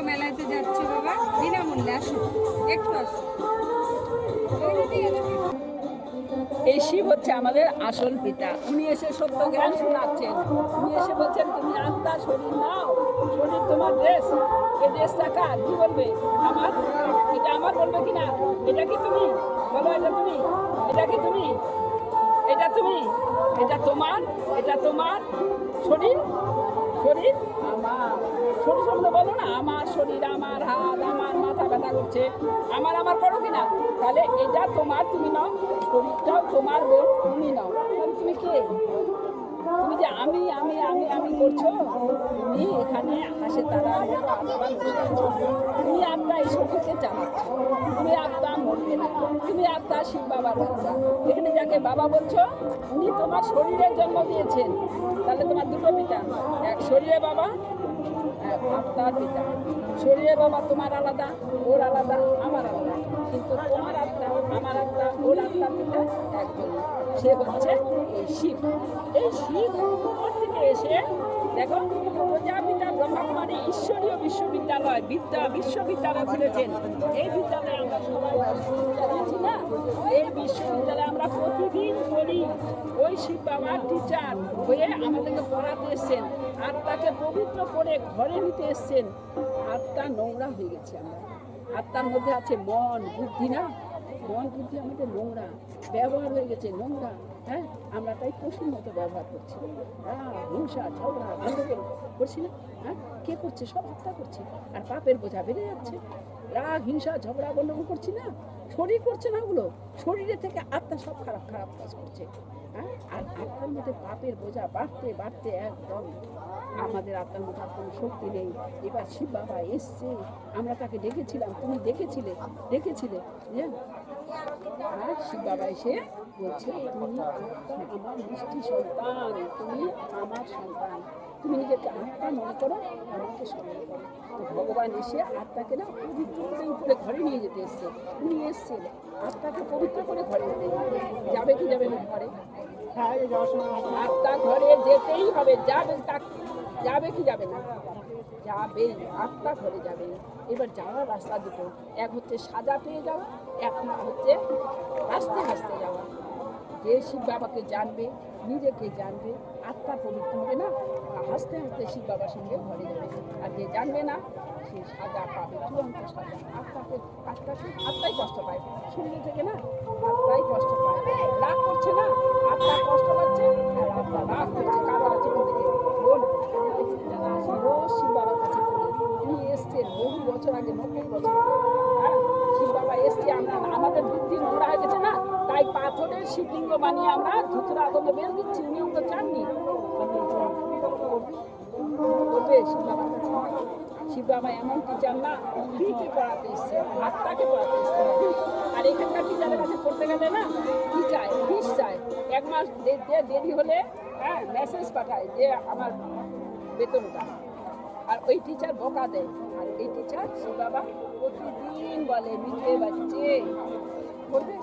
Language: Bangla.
আমরাও মেলাতে যাচ্ছি বাবা, বিনামূল্যে আসুন, একটু আসুন। এই শিব হচ্ছে আমাদের আসল পিতা। উনি এসে সত্য জ্ঞান শোনাচ্ছেন। উনি এসে বলছেন তুমি আত্মা, শরীর নাও, শরীর তোমার ড্রেস, এই ড্রেসটা কার? কি বলবে? আমার। এটা আমার বলবে কিনা? এটা কি তুমি বলো? এটা তুমি? এটা কি তুমি? এটা তুমি? এটা তোমার? এটা তোমার শরীর? শরীর আমার। শরীর সম্বন্ধে বলো না, আমার শরীর, আমার হাত, আমার মাথা ব্যথা করছে, আমার আমার করো কিনা? তাহলে এটা তোমার, তুমি নাও। শরীরটাও তোমার বোন, তুমি নাও। তাহলে তুমি কে? তুমি যে আমি আমি আমি আমি করছো, তুমি এখানে আকাশে তারা তুমি আত্মা এই শরীরকে চালাচ্ছ। তুমি আত্মা মরবে না, তুমি আত্মা শিব বাবার বাচ্চা। এখানে যাকে বাবা বলছো, উনি তোমার শরীরের জন্ম দিয়েছেন। তাহলে তোমার দুটো পিতা, এক শরীরে বাবা, এক আত্মার পিতা। শরীরে বাবা তোমার আলাদা, ওর আলাদা, আমার আলাদা, কিন্তু তোমার আত্মা, আমার আত্মা, ওর আত্মার পিতা একজন। সে হচ্ছে এই শিব। এই শিব উপর থেকে এসে দেখো, প্রজাপিতা ব্রহ্মকুমারী ঈশ্বরীয় বিশ্ববিদ্যালয়, বিশ্ববিদ্যালয় খুলেছেন। এই বিদ্যালয়ে আমরা সবাই যাচ্ছি না, এই বিশ্ববিদ্যালয়ে আমরা প্রতিদিন পড়ি। ওই শিব বাবার টিচার হয়ে আমাদেরকে পড়াতে এসছেন, আত্মাকে পবিত্র করে ঘরে নিতে এসছেন। আত্মা নোংরা হয়ে গেছে আমরা। আত্মার মধ্যে আছে মন, বুদ্ধি না? মন বুদ্ধি আমাদের নোংরা, ব্যবহার হয়ে গেছে নোংরা। হ্যাঁ, আমরা তাই পশুর মতো ব্যবহার করছি। হিংসা, ঝগড়া, গন্ডগোল করছি না? হ্যাঁ, কে করছে? সব আত্মা করছে। আর পাপের বোঝা বেড়ে যাচ্ছে। রাগ, হিংসা, ঝগড়া, গন্ডগোল করছি না? শরীর করছে না ওগুলো? শরীরে থেকে আত্মা সব খারাপ খারাপ কাজ করছে। হ্যাঁ, আর আত্মার মধ্যে পাপের বোঝা বাড়তে বাড়তে একদম আমাদের আত্মার মধ্যে কোনো শক্তি নেই। এবার শিব বাবা এসছে, আমরা তাকে ডেকেছিলাম, তুমি দেখেছিলে আর শিব বাবা এসে বলছে তুমি আমার মিষ্টি সন্তান, তুমি আমার সন্তান, তুমি নিজেকে আত্মা মনে করো, আমাকে স্মরণ করো। তো ভগবান এসে আত্মাকে না পবিত্র করে উপরে ঘরে নিয়ে যেতে এসছে। উনি এসছেন আত্মাকে পবিত্র করে ঘরে যেতে। যাবে কি যাবে না ঘরে? আত্মা ঘরে যেতেই হবে। যাবে কি যাবে না? যাবেই, আত্মা ঘরে যাবে। এবার যাওয়ার রাস্তা দুটো, এক হচ্ছে সাজা পেয়ে যাওয়া, একটা হচ্ছে হাসতে হাসতে যাওয়া। যে শিব বাবাকে জানবে, নিজেকে জানবে, আত্মা পবিত্র হবে না, হাসতে হাসতে শিব বাবার সঙ্গে ঘরে যাবে। আর যে জানবে না, সে সাজা পাবে, চূড়ান্ত সাজা। আত্মাই কষ্ট পায় শরীর থেকে না, আত্মাই কষ্ট পায়। রাগ করছে না, আত্মা কষ্ট পাচ্ছে, আর আত্মা রাগ করছে। কারো আছে থেকে শিব বাবার কাছে তিনি এসছেন বহু বছর আগে, 90 বছর। হ্যাঁ, শিব বাবা এসছে। আমাদের বুদ্ধি নোংরা হয়ে গেছে না, তাই পাথরের শিবলিঙ্গ বানিয়ে আমরা ধুতুরা আগুন বের দিচ্ছি। উনিও তো চাননি করবে শিব বাবার কাছে। শিব বাবা এমন টিচার না, ফ্রিতে পড়াতে এসছে, আত্মাকে পড়াতে এসছে। আর এখানকার টিচারের কাছে পড়তে গেলে না কি চায়? ফিস চায়। 1 মাস দেরি হলে হ্যাঁ মেসেজ পাঠায় যে আমার বেতনটা। আর ওই টিচার বকা দেয়। আর এই টিচার শিব বাবা প্রতিদিন বলে মিঠে বাচ্চে করবে।